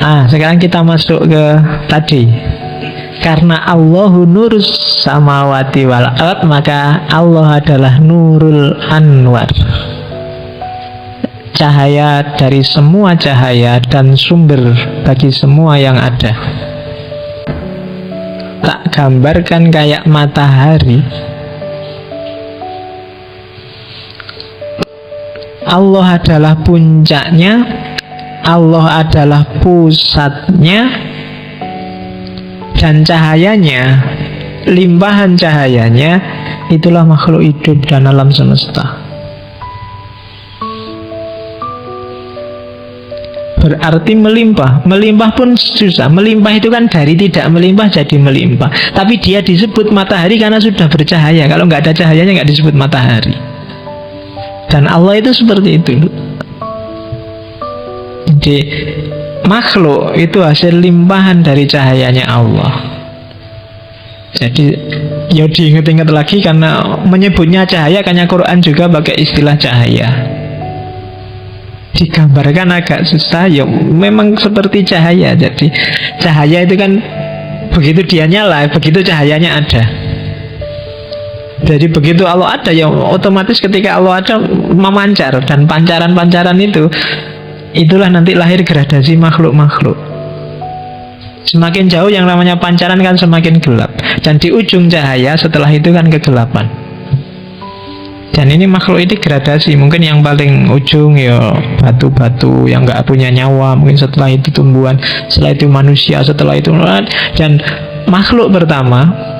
Sekarang kita masuk ke tadi. Karena Allahu nurus samawati wal ard, maka Allah adalah nurul anwar, cahaya dari semua cahaya dan sumber bagi semua yang ada. Tak gambarkan kayak matahari. Allah adalah puncaknya, Allah adalah pusatnya, dan cahayanya, limpahan cahayanya, itulah makhluk hidup dan alam semesta. Berarti melimpah. Melimpah pun susah. Melimpah itu kan dari tidak melimpah jadi melimpah. Tapi dia disebut matahari karena sudah bercahaya. Kalau nggak ada cahayanya nggak disebut matahari. Dan Allah itu seperti itu. Jadi makhluk itu hasil limpahan dari cahayanya Allah. Jadi ya diingat-ingat lagi, karena menyebutnya cahaya, karena Quran juga pakai istilah cahaya. Digambarkan agak susah, ya memang seperti cahaya. Jadi cahaya itu kan begitu dia nyala, begitu cahayanya ada. Jadi begitu Allah ada, ya otomatis ketika Allah ada memancar. Dan pancaran-pancaran itu, itulah nanti lahir gradasi makhluk-makhluk. Semakin jauh yang namanya pancaran kan semakin gelap. Dan di ujung cahaya setelah itu kan kegelapan. Dan ini makhluk ini gradasi. Mungkin yang paling ujung ya batu-batu yang gak punya nyawa. Mungkin setelah itu tumbuhan, setelah itu manusia, setelah itu. Dan makhluk pertama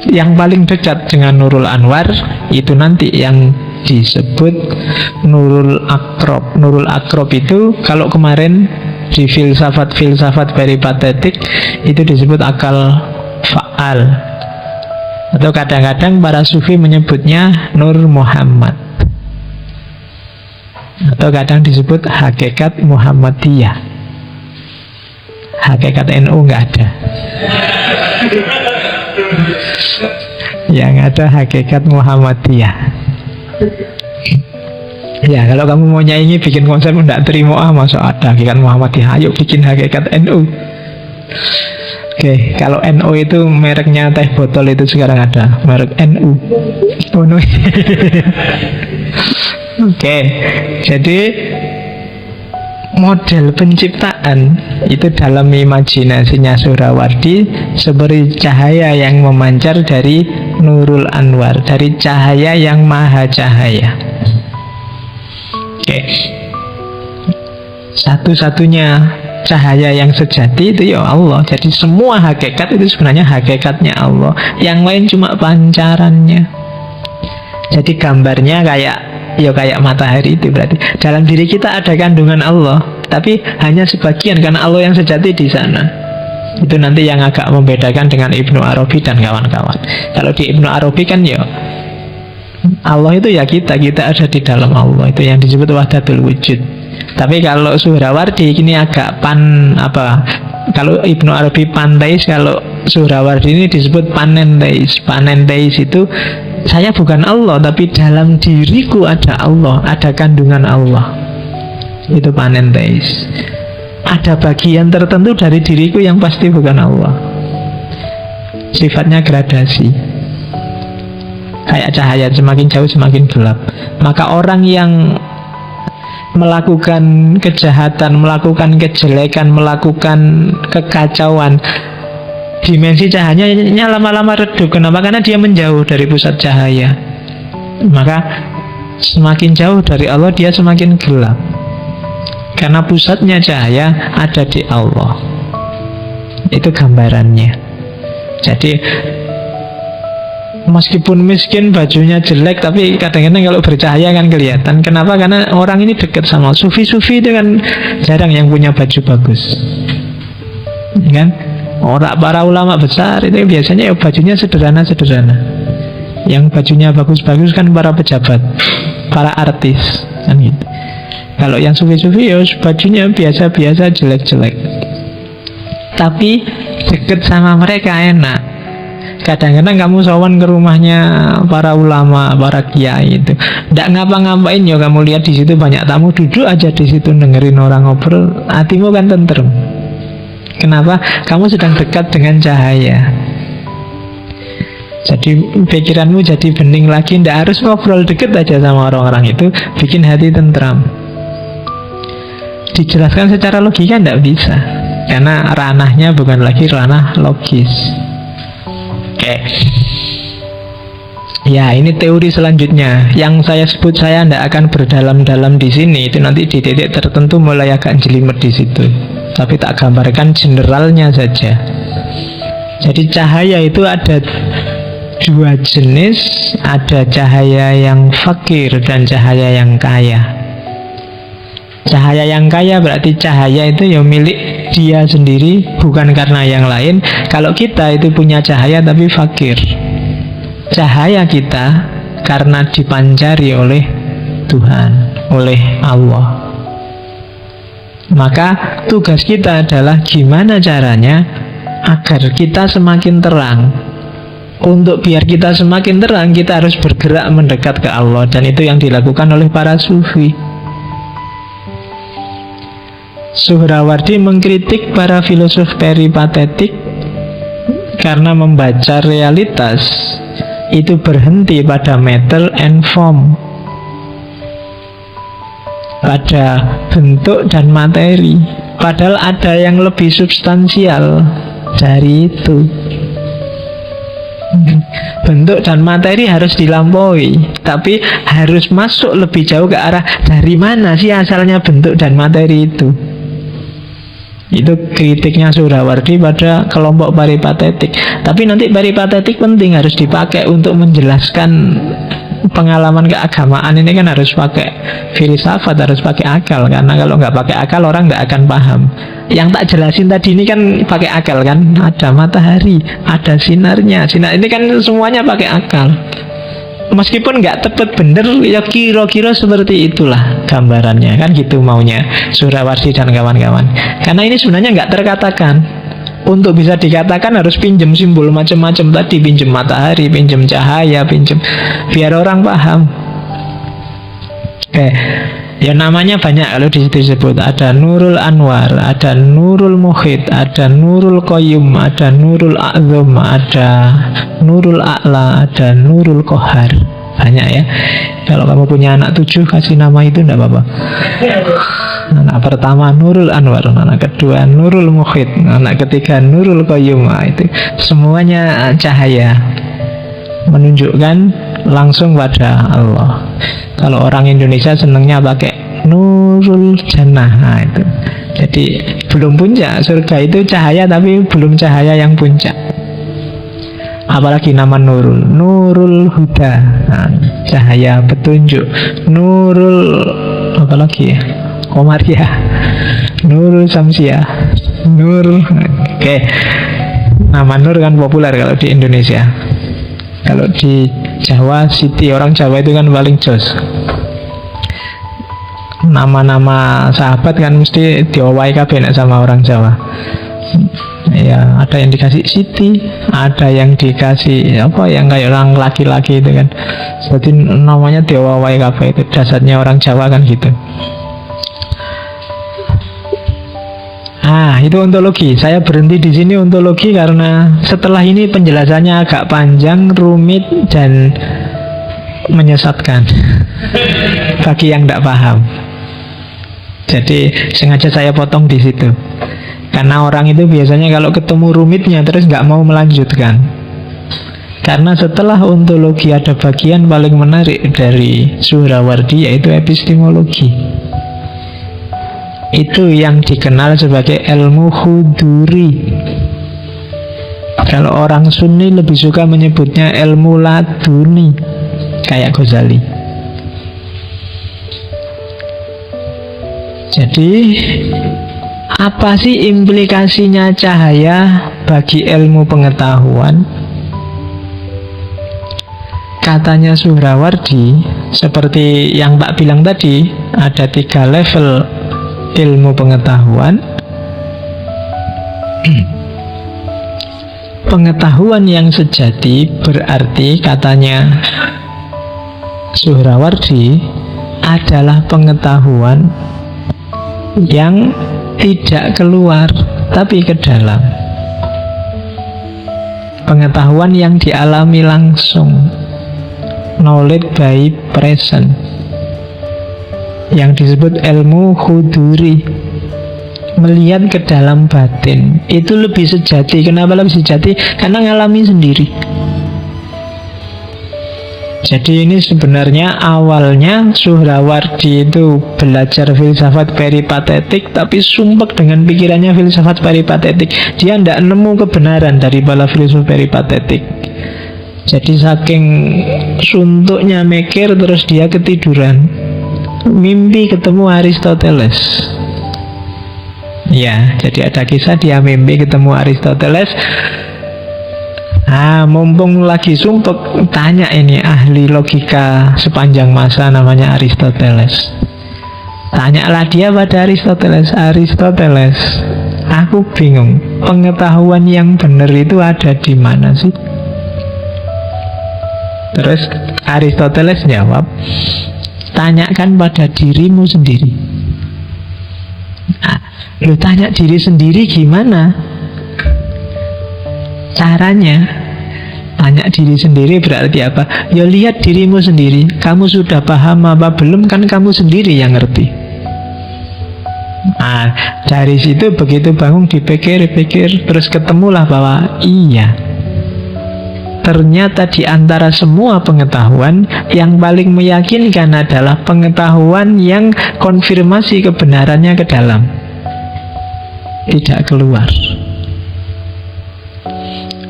yang paling dekat dengan Nurul Anwar itu nanti yang disebut Nurul Akrob. Nurul Akrob itu kalau kemarin di filsafat peripatetik itu disebut akal faal, atau kadang-kadang para sufi menyebutnya Nur Muhammad, atau kadang disebut hakikat Muhammadiyah. Hakikat NU nggak ada. Yang ada hakikat Muhammadiyah. Ya, kalau kamu mau nyaingi bikin konsep tidak terima, masa ada hakikat Muhammadiyah, ayo bikin hakikat NU. Oke, kalau NU itu mereknya teh botol itu sekarang ada merek NU. Oh no. Oke, jadi model penciptaan itu dalam imajinasinya Suhrawardi seperti cahaya yang memancar dari Nurul Anwar, dari cahaya yang maha cahaya. Oke. Satu-satunya cahaya yang sejati itu ya Allah. Jadi semua hakikat itu sebenarnya hakikatnya Allah. Yang lain cuma pancarannya. Jadi gambarnya kayak matahari itu, berarti dalam diri kita ada kandungan Allah, tapi hanya sebagian karena Allah yang sejati di sana. Itu nanti yang agak membedakan dengan Ibnu Arabi dan kawan-kawan. Kalau di Ibnu Arabi kan ya Allah itu ya kita ada di dalam Allah, itu yang disebut wahdatul wujud. Tapi kalau Suhrawardi ini agak kalau Ibnu Arabi panteis, kalau Suhrawardi ini disebut panenteis. Panenteis itu saya bukan Allah, tapi dalam diriku ada Allah, ada kandungan Allah. Itu panenteis. Ada bagian tertentu dari diriku yang pasti bukan Allah. Sifatnya gradasi. Kayak cahaya, semakin jauh semakin gelap. Maka orang yang melakukan kejahatan, melakukan kejelekan, melakukan kekacauan, dimensi cahayanya lama-lama redup. Kenapa? Karena dia menjauh dari pusat cahaya. Maka semakin jauh dari Allah dia semakin gelap, karena pusatnya cahaya ada di Allah. Itu gambarannya. Jadi meskipun miskin, bajunya jelek, tapi kadang-kadang kalau bercahaya kan kelihatan. Kenapa? Karena orang ini dekat sama sufi-sufi itu kan jarang yang punya baju bagus, kan? Orang para ulama besar itu biasanya ya bajunya sederhana-sederhana. Yang bajunya bagus-bagus kan para pejabat, para artis, kan gitu. Kalau yang sufi-sufi ya bajunya biasa-biasa, jelek-jelek. Tapi deket sama mereka enak. Kadang-kadang kamu sowan ke rumahnya para ulama, para kiai itu, nggak ngapa-ngapain ya, kamu lihat di situ banyak tamu, duduk aja di situ dengerin orang ngobrol, hatimu kan tentrem. Kenapa? Kamu sedang dekat dengan cahaya. Jadi pikiranmu jadi bening lagi. Tidak harus ngobrol deket aja sama orang-orang itu, bikin hati tentram. Dijelaskan secara logika tidak bisa, karena ranahnya bukan lagi ranah logis. Oke. Ya, ini teori selanjutnya. Yang saya sebut saya tidak akan berdalam-dalam di sini. Itu nanti di titik tertentu mulai agak jelimet di situ. Tapi tak gambarkan generalnya saja. Jadi cahaya itu ada dua jenis, ada cahaya yang fakir dan cahaya yang kaya. Cahaya yang kaya berarti cahaya itu ya milik dia sendiri, bukan karena yang lain. Kalau kita itu punya cahaya tapi fakir. Cahaya kita karena dipanjari oleh Tuhan, oleh Allah. Maka tugas kita adalah gimana caranya agar kita semakin terang. Untuk biar kita semakin terang, kita harus bergerak mendekat ke Allah. Dan itu yang dilakukan oleh para sufi. Suhrawardi mengkritik para filosof peripatetik karena membaca realitas itu berhenti pada matter and form, pada bentuk dan materi. Padahal ada yang lebih substansial dari itu. Bentuk dan materi harus dilampaui, tapi harus masuk lebih jauh ke arah dari mana sih asalnya bentuk dan materi itu. Itu kritiknya Suhrawardi pada kelompok peripatetik. Tapi nanti peripatetik penting, harus dipakai untuk menjelaskan pengalaman keagamaan ini. Kan harus pakai filsafat, harus pakai akal. Karena kalau nggak pakai akal orang nggak akan paham. Yang tak jelasin tadi ini kan pakai akal kan. Ada matahari, ada sinarnya. Sinar ini kan semuanya pakai akal. Meskipun nggak tepat bener, ya kira-kira seperti itulah gambarannya. Kan gitu maunya Suhrawardi dan kawan-kawan. Karena ini sebenarnya nggak terkatakan. Untuk bisa dikatakan harus pinjem simbol macam-macam tadi. Pinjem matahari, pinjem cahaya, pinjem, biar orang paham. Oke. Ya namanya banyak kalau di situ disebut. Ada Nurul Anwar, ada Nurul Muhit, ada Nurul Qayyum, ada Nurul A'zam, ada Nurul A'la, ada Nurul Qahar. Banyak ya. Kalau kamu punya anak 7, kasih nama itu enggak apa-apa. Anak pertama Nurul Anwar, anak kedua Nurul Muhit, anak ketiga Nurul Qayyum. Itu semuanya cahaya, menunjukkan langsung pada Allah. Kalau orang Indonesia senangnya pakai Nurul Jannah. Nah, itu. Jadi belum puncak. Surga itu cahaya tapi belum cahaya yang puncak. Apalagi nama Nurul, Nurul Huda, nah, cahaya petunjuk. Nurul apalagi ya? Komariah, Nurul Samsiah, Nur. Oke. Nama Nur kan populer kalau di Indonesia. Kalau di Jawa, Siti, orang Jawa itu kan paling jos. Nama-nama sahabat kan mesti diowai kabeh sama orang Jawa. Ya, ada yang dikasih Siti, ada yang dikasih apa yang kayak orang laki-laki itu kan. Jadi namanya diowai kabeh, itu dasarnya orang Jawa kan gitu. Itu ontologi. Saya berhenti di sini ontologi karena setelah ini penjelasannya agak panjang, rumit, dan menyesatkan bagi yang tidak paham. Jadi sengaja saya potong di situ. Karena orang itu biasanya kalau ketemu rumitnya terus nggak mau melanjutkan. Karena setelah ontologi ada bagian paling menarik dari Suhrawardi, yaitu epistemologi. Itu yang dikenal sebagai ilmu huduri. Kalau orang Sunni lebih suka menyebutnya ilmu laduni, kayak Ghazali. Jadi apa sih implikasinya cahaya bagi ilmu pengetahuan? Katanya Suhrawardi, seperti yang tak bilang tadi, ada 3 level ilmu pengetahuan. Pengetahuan yang sejati berarti, katanya Suhrawardi, adalah pengetahuan yang tidak keluar tapi ke dalam. Pengetahuan yang dialami langsung, knowledge by present, yang disebut ilmu huduri, melihat ke dalam batin. Itu lebih sejati. Kenapa lebih sejati? Karena ngalami sendiri. Jadi ini sebenarnya awalnya Suhrawardi itu belajar filsafat peripatetik, tapi sumpek dengan pikirannya filsafat peripatetik. Dia tidak nemu kebenaran dari para filsuf peripatetik. Jadi saking suntuknya mikir, terus dia ketiduran, mimpi ketemu Aristoteles. Ya, jadi ada kisah dia mimpi ketemu Aristoteles. Mumpung lagi sumpek, tanya ini ahli logika sepanjang masa namanya Aristoteles. Tanyalah dia pada Aristoteles, Aristoteles, aku bingung, pengetahuan yang benar itu ada di mana sih? Terus Aristoteles jawab, tanyakan pada dirimu sendiri. Lu tanya diri sendiri gimana caranya? Tanya diri sendiri berarti apa? Ya lihat dirimu sendiri. Kamu sudah paham apa belum? Kan kamu sendiri yang ngerti. Dari situ begitu bangun dipikir-pikir, terus ketemulah bahwa iya, ternyata di antara semua pengetahuan, yang paling meyakinkan adalah pengetahuan yang konfirmasi kebenarannya ke dalam, tidak keluar.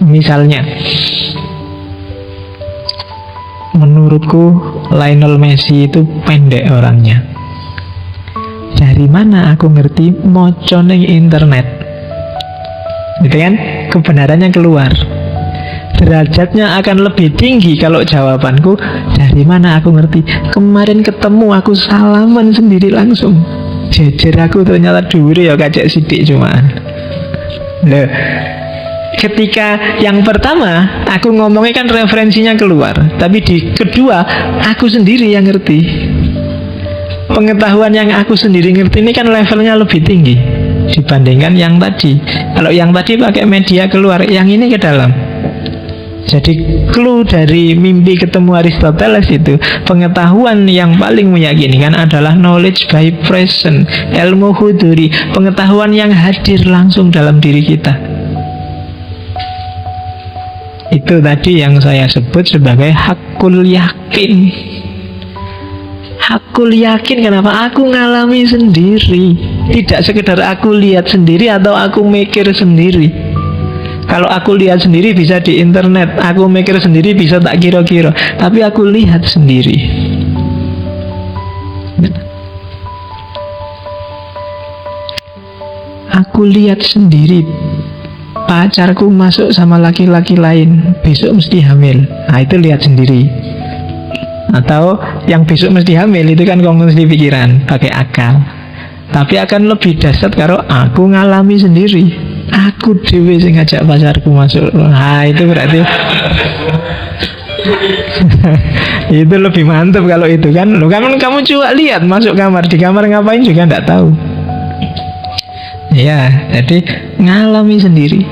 Misalnya, menurutku Lionel Messi itu pendek orangnya. Dari mana aku ngerti? Moco ning internet, gitu kan? Kebenarannya keluar. Derajatnya akan lebih tinggi kalau jawabanku, dari mana aku ngerti? Kemarin ketemu aku salaman sendiri langsung. Jejer aku ternyata dhuwure ya kacek sithik cuman. Loh, ketika yang pertama aku ngomongnya kan referensinya keluar, tapi di kedua aku sendiri yang ngerti. Pengetahuan yang aku sendiri ngerti ini kan levelnya lebih tinggi dibandingkan yang tadi. Kalau yang tadi pakai media keluar, yang ini ke dalam. Jadi clue dari mimpi ketemu Aristoteles itu, pengetahuan yang paling meyakinkan adalah knowledge by present, ilmu huduri, pengetahuan yang hadir langsung dalam diri kita. Itu tadi yang saya sebut sebagai hakul yakin. Hakul yakin, kenapa? Aku ngalami sendiri. Tidak sekedar aku lihat sendiri atau aku mikir sendiri. Kalau aku lihat sendiri bisa di internet, aku mikir sendiri bisa tak kira-kira, tapi aku lihat sendiri. Aku lihat sendiri, pacarku masuk sama laki-laki lain, besok mesti hamil. Itu lihat sendiri. Atau yang besok mesti hamil itu kan kongsi pikiran, pakai akal. Tapi akan lebih dahsyat kalau aku ngalami sendiri. Aku dewe sing ngajak pacarku masuk. Itu berarti itu lebih mantap kalau itu kan. Lo kamu coba lihat masuk kamar, di kamar ngapain juga nggak tahu. Ya, jadi ngalami sendiri.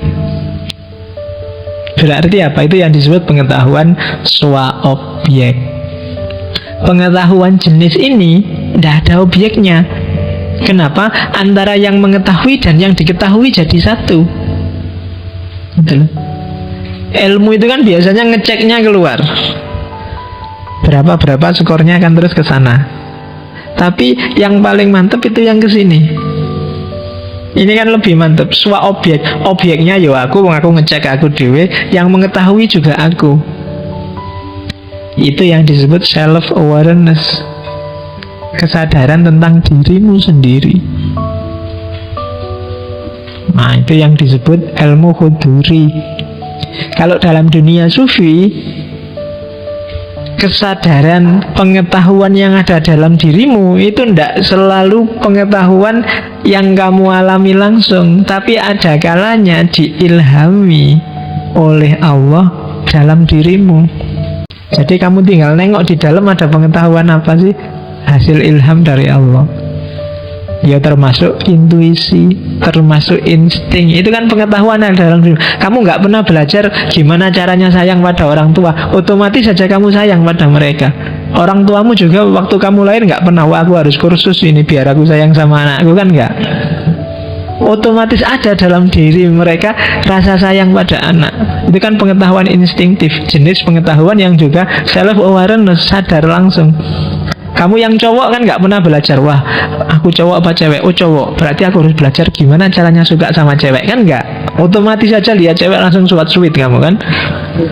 Berarti apa? Itu yang disebut pengetahuan swa objek. Pengetahuan jenis ini tidak ada objeknya. Kenapa? Antara yang mengetahui dan yang diketahui jadi satu. Betul. Ilmu itu kan biasanya ngeceknya keluar, berapa skornya akan terus ke sana. Tapi yang paling mantap itu yang ke sini. Ini kan lebih mantap. Swa objek, objeknya yo aku ngecek aku dewe, yang mengetahui juga aku. Itu yang disebut self-awareness, kesadaran tentang dirimu sendiri. Nah, itu yang disebut ilmu huduri. Kalau dalam dunia sufi, kesadaran pengetahuan yang ada dalam dirimu itu tidak selalu pengetahuan yang kamu alami langsung, tapi ada kalanya diilhami oleh Allah dalam dirimu. Jadi kamu tinggal nengok di dalam ada pengetahuan apa sih? Hasil ilham dari Allah. Ya termasuk intuisi, termasuk insting. Itu kan pengetahuan yang dalam diri. Kamu nggak pernah belajar gimana caranya sayang pada orang tua, otomatis saja kamu sayang pada mereka. Orang tuamu juga waktu kamu lahir nggak pernah, wah aku harus kursus ini biar aku sayang sama anakku, kan nggak. Otomatis ada dalam diri mereka rasa sayang pada anak. Itu kan pengetahuan instingtif, jenis pengetahuan yang juga self-awareness, sadar langsung. Kamu yang cowok kan nggak pernah belajar, wah aku cowok apa cewek, oh cowok, berarti aku harus belajar gimana caranya suka sama cewek, kan nggak. Otomatis aja lihat cewek langsung sweet kamu kan,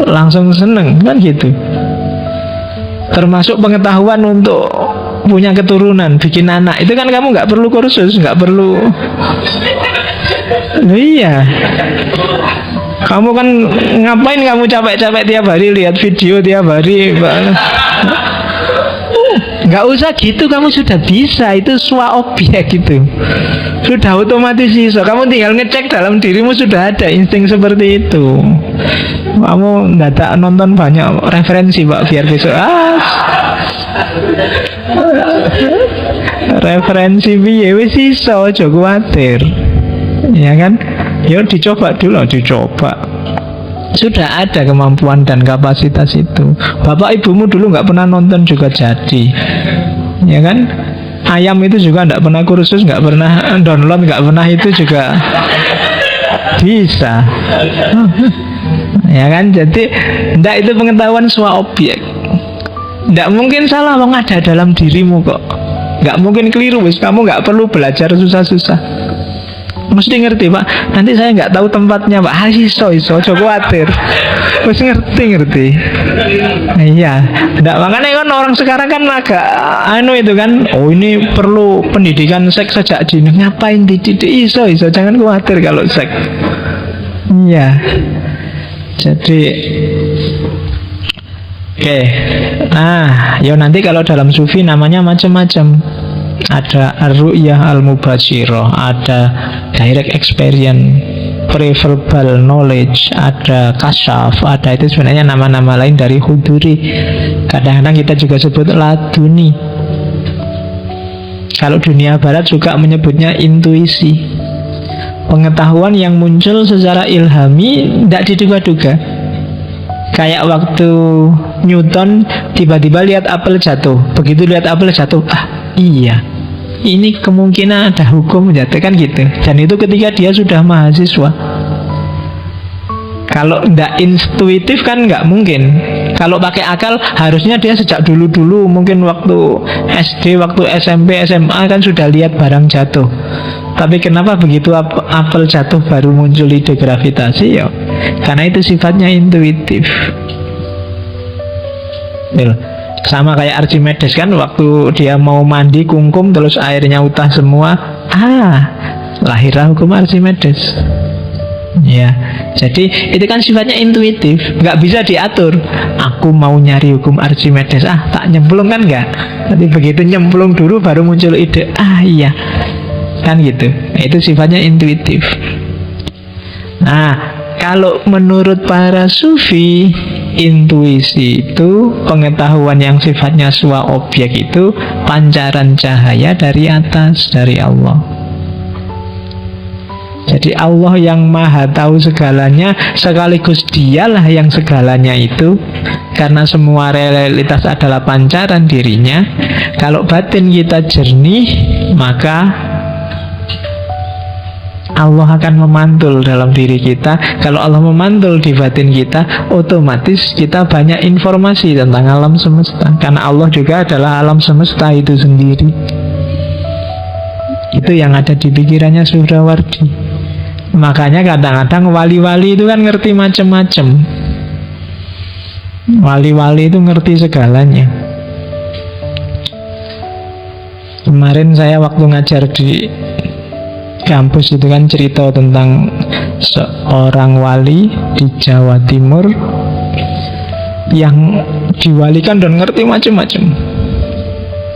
langsung seneng kan gitu. Termasuk pengetahuan untuk punya keturunan, bikin anak, itu kan kamu nggak perlu kursus, nggak perlu. Iya, kamu kan ngapain kamu capek-capek tiap hari lihat video tiap hari. Nggak usah gitu, kamu sudah bisa. Itu swa objek gitu, sudah otomatis iso. Kamu tinggal ngecek dalam dirimu, sudah ada insting seperti itu. Kamu nggak nonton banyak referensi Pak, biar besok referensi piye wis iso, aja kuwatir. Ya kan? Ya dicoba dulu, dicoba. Sudah ada kemampuan dan kapasitas itu. Bapak ibumu dulu nggak pernah nonton juga jadi, ya kan? Ayam itu juga nggak pernah kursus, nggak pernah download, nggak pernah itu juga bisa. Ya kan? Jadi ndak, itu pengetahuan swa objek. Ndak mungkin salah, wong ada dalam dirimu kok. Nggak mungkin keliru, wis kamu nggak perlu belajar susah-susah. Mesti ngerti Pak, nanti saya nggak tahu tempatnya Pak. Iso, coba khawatir. Mesti ngerti. Iya, nggak, makanya kan orang sekarang kan agak itu kan, oh ini perlu pendidikan seks sejak dini. Ngapain dididik? Iso, jangan khawatir kalau seks. Iya. Jadi oke. Nah, ya nanti kalau dalam sufi namanya macam-macam. Ada ar-ru'yah al-mubashirah, ada direct experience, pre-verbal knowledge, ada kasyaf, ada, itu sebenarnya nama-nama lain dari huduri. Kadang-kadang kita juga sebut laduni. Kalau dunia barat juga menyebutnya intuisi, pengetahuan yang muncul secara ilhami, tidak diduga-duga. Kayak waktu Newton tiba-tiba lihat apel jatuh. Begitu lihat apel jatuh, iya, ini kemungkinan ada hukum jatuh, kan gitu. Dan itu ketika dia sudah mahasiswa. Kalau ndak intuitif kan nggak mungkin. Kalau pakai akal harusnya dia sejak dulu-dulu, mungkin waktu SD, waktu SMP, SMA kan sudah lihat barang jatuh. Tapi kenapa begitu apel jatuh baru muncul ide gravitasi? Ya karena itu sifatnya intuitif. Sama kayak Archimedes kan, waktu dia mau mandi kungkum terus airnya utah semua, lahirlah hukum Archimedes. Ya, jadi itu kan sifatnya intuitif, nggak bisa diatur. Aku mau nyari hukum Archimedes, tak nyemplung, kan nggak. Tapi begitu nyemplung dulu baru muncul ide, iya, kan gitu. Itu sifatnya intuitif. Nah, kalau menurut para sufi, intuisi itu pengetahuan yang sifatnya swa objek, itu pancaran cahaya dari atas, dari Allah. Jadi Allah yang maha tahu segalanya, sekaligus dialah yang segalanya itu. Karena semua realitas adalah pancaran dirinya. Kalau batin kita jernih, maka Allah akan memantul dalam diri kita. Kalau Allah memantul di batin kita, otomatis kita banyak informasi tentang alam semesta. Karena Allah juga adalah alam semesta itu sendiri. Itu yang ada di pikirannya Suhrawardi. Makanya kadang-kadang wali-wali itu kan ngerti macam-macam. Wali-wali itu ngerti segalanya. Kemarin saya waktu ngajar di kampus itu kan cerita tentang seorang wali di Jawa Timur yang diwalikan dan ngerti macam-macam.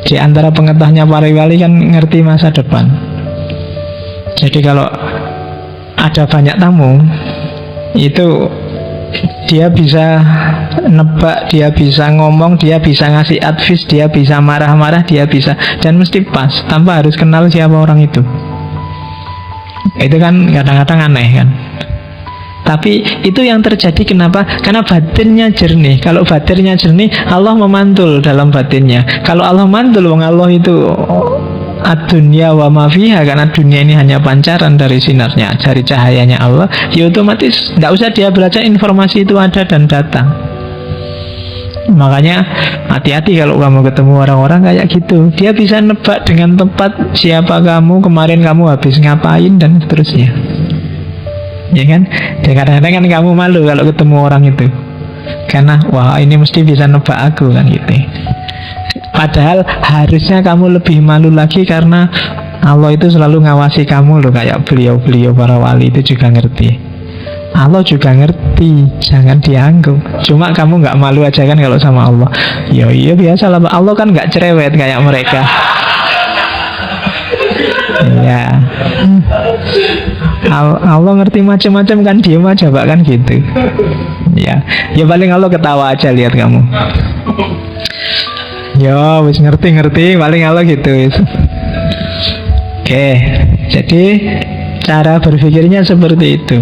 Di antara pengetahuannya para wali kan ngerti masa depan. Jadi kalau ada banyak tamu, itu dia bisa nebak, dia bisa ngomong, dia bisa ngasih advice, dia bisa marah-marah, dia bisa, dan mesti pas tanpa harus kenal siapa orang itu. Itu kan kadang-kadang aneh kan. Tapi itu yang terjadi kenapa? Karena batinnya jernih. Kalau batinnya jernih, Allah memantul dalam batinnya. Kalau Allah mantul, wong Allah itu ad-dunya wa ma fiha, karena dunia ini hanya pancaran dari sinarnya, dari cahayanya Allah, ya otomatis tidak usah dia belajar, informasi itu ada dan datang. Makanya hati-hati kalau kamu ketemu orang-orang kayak gitu. Dia bisa nebak dengan tepat siapa kamu, kemarin kamu habis ngapain, dan seterusnya. Ya kan? Dan kadang-kadang kan kamu malu kalau ketemu orang itu, karena wah ini mesti bisa nebak aku kan gitu. Padahal harusnya kamu lebih malu lagi, karena Allah itu selalu ngawasi kamu loh. Kayak beliau-beliau para wali itu juga ngerti, Allah juga ngerti, jangan dianggap. Cuma kamu gak malu aja kan kalau sama Allah. Ya iya biasa lah, Allah kan gak cerewet kayak mereka. Ya, Allah ngerti macam-macam kan, diem aja Pak kan gitu. Ya paling Allah ketawa aja lihat kamu. Ya wis ngerti paling Allah gitu wis. Oke, jadi cara berpikirnya seperti itu.